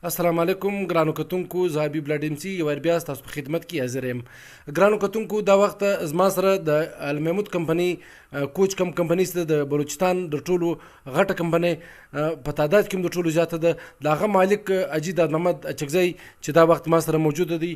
السلام علیکم ګرانو کتونکو، زه حبیب لاډیمسي یو وار بیا ستاسو په خدمت کې حاضر یم. ګرانو کتونکو، دا وخت زما سره د المحمود کمپنی کوچ کمپنی سره د بلوچستان د ټولو غټه کمپنی په تعداد کې د ټولو زیاته ده د هغه مالک اجي داد محمد اچکزی چې دا وخت ما سره موجوده دي.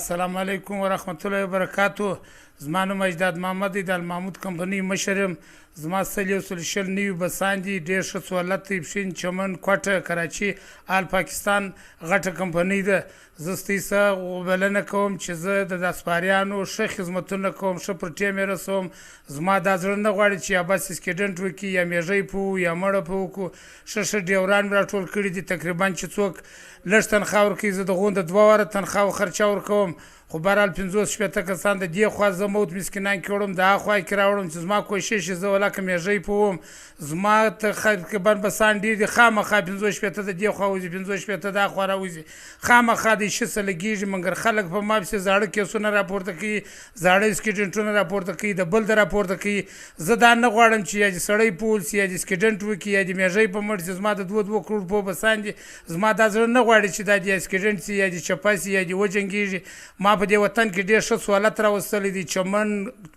السلام علیکم ورحمت الله وبرکاتو. زما نوم اجداد محمد دی، د المحمود کمپنی مشر یم. زما سل یو سل شل نوي بسان دي، ډېر ښه سهولت دی. پښین، چمن، کوټه، کراچي، آل پاکستان غټه کمپنی ده. زه ستاسو څخه بلنه کوم چې زه د داسپاریانو ښه خدمتونه کوم، ښه پر ټیم یې رسوم. زما دا زړه نه غواړي چې یا بس اسکیډنټ وکړي یا میږی په یا مړه په وکړو. ښه ډیوران مې راټول کړي دي، تقریبا چې څوک لږ تنخوا ورکوي زه د هغو د 2 واره تنخوا خرچه ورکوم. خو بهرحال 50-60 کسان د دې خوا زه موت مسکینان کې وړم، د هغه خوا کې راوړم چې زما کوشش یې زه ولاکه میږی په وم. زما تقریبا بسان ډېر دي، خامخا 50-60 د دې خوا وځي، 50-60 د هغه خوا راوځي، خامخا د ښه څه لګېږي. مګر خلک په ما پسې زاړه کیسونه راپورته کوي، زاړه اسکیډنټونه راپورته کوي، د بل د راپورته کوي. زه دا نه غواړم چې یا دې سړی پول سي یا دې اسکیډنټ وکړي یا دې میږی په مړ سي. زما د 2 کروڑ په بسان دي. زما دا زړه نه غواړي چې دا دې اسکیډنټ سي یا دې چپه سي یا دې وجنګېږي. ما په دې وطن کې ډېر ښه سهولت راوستلی دی. چمن،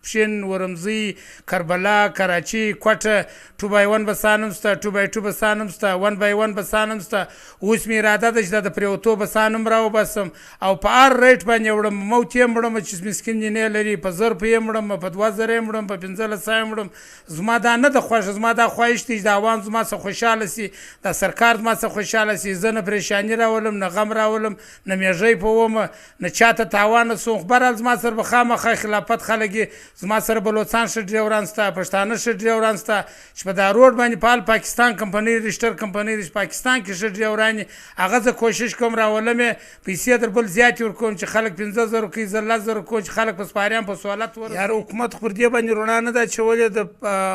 پښین، ورمزي، کربلا، کراچي، کوټه، 2x1 بسان هم شته، 2x2 بسان هم شته، 1x1 بسان هم شته. اوس مې اراده ده چې دا د پریوتو بسان هم راوباسم او په هر ریټ باندې وړم. موت یې وړم چې مسکین یې نه لري، په 1000 روپۍ یې وړم، په 2000 یې وړم، په 1500 یې وړم. زما دا نه ده خوښه. زما دا خواهش دی چې د عوام زما څخه خوشحاله سي، د سرکار زما څخه خوشحاله سي. زه نه پریشاني راولم، نه غم راولم، نه میږی په ومه، نه چاته تاوان رسوم. بهرحال زما سره به خامخا خلافت خلک زما سره بلوچستان ښه ډریوران شته، پښتانه ښه ډریوران شته چې په دا روډ باندې په آل پاکستان کمپنۍ رجسټر کمپنۍ د پاکستان کې ښه ډریوران دي. هغه زه کوشش کوم راولم یې پیسې در بل زیاتې ورکوم چې خلک 15,000 کوي، زه 10,000 کوم چې خلک په سپاریان په سهولت ورسوي. یار حکومت خو پر دې باندې رڼا نه ده اچولې. د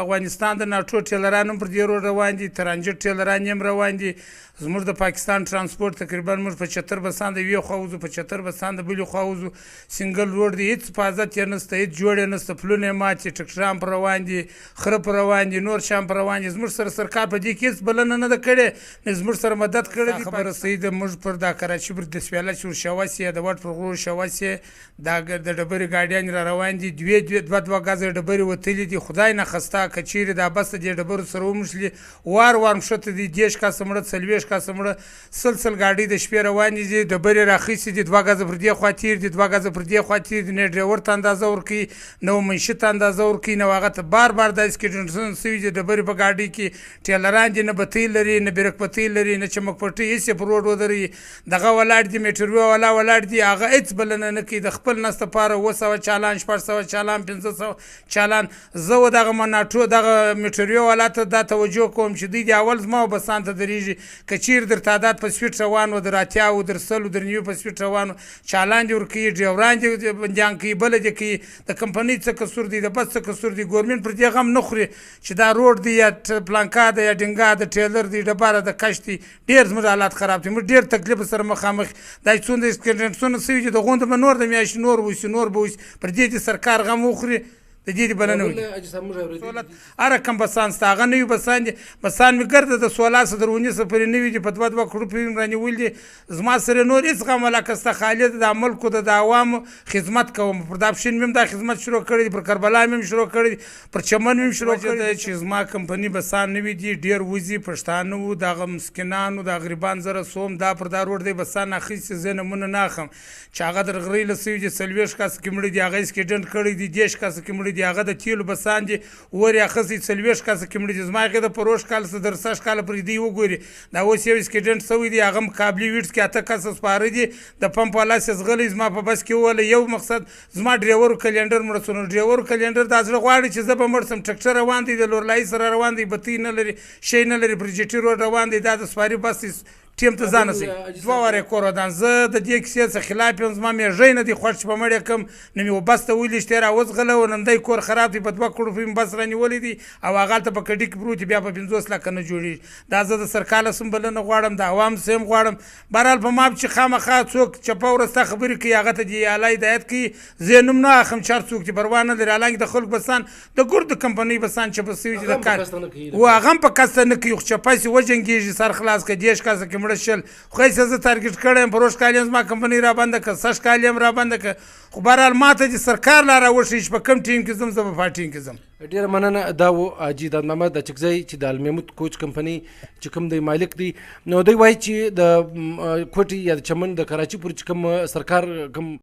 افغانستان د ناټو ټیلران هم پر دې روډ روان دي، ترانجیت ټیلران یې هم روان دي. زموږ د پاکستان ترانسپورټ تقریبا موږ په 74 بسان د یوې خوا وځو، په 74 بسان د بلې خوا وځو. سنګل روډ دی، هېڅ حفاظت یې نشته، هېڅ جوړ یې نشته، پلونه یې مات دي، ټکټران پر روان دي، خره پر روان دي، نور شیان پر روان دي. زموږ سره سرکار په دې کې هېڅ بلنه نه ده کړې، نه زموږ سره مدد کړی دی. خبره صحیح ده. موږ پر دا کراچي پر دسپیاله چې ورشوس یې د وټ پر غرو شوس یې دا د ډبرې ګاډیانې را روان دي، 2 ګازه ډبرې وتلي دي. خدای نه خسته که چیرې دا بس د دې ډبرو سره وموښلي، وار مښته دي، 10 کاسه مړه، 40 کاسه مړه، سلسل ګاډۍ د شپې روانې دي، ډبرې راخیستې دي، 2 ګازه پر دې خوا تیر دي، 2 ګازه پر دې خوا تیر دي. نه ډریور ته اندازه ورکوي، نه منشي ته اندازه ورکوي، نه هغه ته بار دا اسکیډنټونه سوي دي ډبرې په ګاډۍ کې. ټیلران دي، نه بتۍ لري، نه برک پتۍ لري، نه چمک پټۍ، هېڅ یې پر روډ ودروي. دغه ولاړ دي، میټروي والا ولاړ دي، هغه هېڅ بلنه نه کوي. د خپل نس دپاره 200 چالان، 600 چالان، 500 چالان. زه و دغه مناټو دغه میټروي والا ته دا توجه کوم چې دوی د اول زما بسان ته درېږي. که چیرې در تعداد په سپیډ روان و، در 80 و، در 100 و، در 90 په سپیډ روان و، چالان دې ورکوي، ډریوران دې بندیان کوي، بله دې کوي. د کمپنۍ څه قصور دی، د بس څه قصور دی. ګورمنټ پر دې غم نه خوري چې دا روډ دی یا پلانکا ده یا ډینګا د ټیلر دی، ډبره د کش دی. ډېر زموږ حالات خراب دي، موږ ډېر تکلیف سره مخامخ. دا څومره اسکیډنټونه سوي دي، د غونډه به نور د میاشتې نور ووسي، نور به ووسي. پر دې دې سرکار غم وخوري، د دې بلنه وکړي. هر کم بسان سته، هغه نوي بسان دي. بسان مې ګرده د 1600 تر 1900 پورې نوي دي، په 2 کروڑ پورې رانیولي دي. زما سره نور هېڅ غم علاقه شته، خالي د ملکو د عوامو خدمت کوم. پر دا پښین مې هم دا خدمت شروع کړی دی، پر کربلا مې هم شروع کړی دی، پر چمن مې هم شروع کړی دی چې زما کمپنۍ بسان نوي دي، ډېر وځي. پښتانه وو، دغه مسکینان وو، د غریبان زه رسوم. دا پر دا روډ دی بسان اخیستې، زه نمونه نه اخلم چې هغه در غرۍ له سوي دي، 40 کاسه کې مړه دي، هغه اسکیډنټ کړی دي، 10 کاسه کې مړه دي، هغه د تیلو بسان دي، ور یې اخیستې 40 کاسه کې مړه دي. زما هغې د پروش کال څه در 60 کاله پورې دی وګوري. دا اوس یو اسکیډنټ سوی دی، هغه مقابلي ویټس کې 8 کاسه سپاره دي، د پمپ والا سزغلی زما په بس کې وویله. یو مقصد زما ډریور کلینډر مړه شو. نو ډریور کلینډر دا زړه غواړي چې زه به مړ شم. ټکټر روان دی، د لورلایي سره روان دی، بتۍ نه لري، شی نه لري، پر جي ټي روډ روان دی. دا د سپاري بس ټیم ته ځان رسوي. 2 واره کور ودان. زه د دې کیسې څخه خلاف یم. زما میږی نه دی خوښ چې په مړ یې کړم، نه مې بس ته ویلي چې راوځغله و، نن دی کور خراب دی، په 2 کروڑ روپۍ مې بس رانیولی دی او هغه هلته په کډي کې پروت دی، بیا په 50 لکه نه جوړېږي. دا زه د سرکار له سم بلنه غواړم، د عوام څه هم غواړم. بهرحال په ما چې خامخا څوک چپه ورسته خبرې کوي، هغه ته دې اعلی هدایت کوي. زه یې نوم نه اخلم چې هر څوک چې پروا نه لري. حالانکې د خلکو بسان د ګردو کمپنۍ بسان چپه سوي دي، د کار و هغه هم په کسته نه کوي، خو چپه سي وجنګېږي، سر خلاص کړي، 10 کاسه کې مړه مړه شل خو هېڅ زه تارګېټ کړی یم فروش کال یم زما کمپنۍ را بنده کړه سږ کال یم را بنده کړه خو بهرحال ما ته چې سرکار لا راوښیي چې په کوم ټیم کې ځم زه به په ټیم کې ځم. ډیره مننه. دا و حاجي داد محمد اچکزی چې د المحمود کوچ کمپنۍ چې کوم دی مالک دی. نو دوی وایي چې د کوټي یا د چمن د کراچي پورې چې کوم سرکار کوم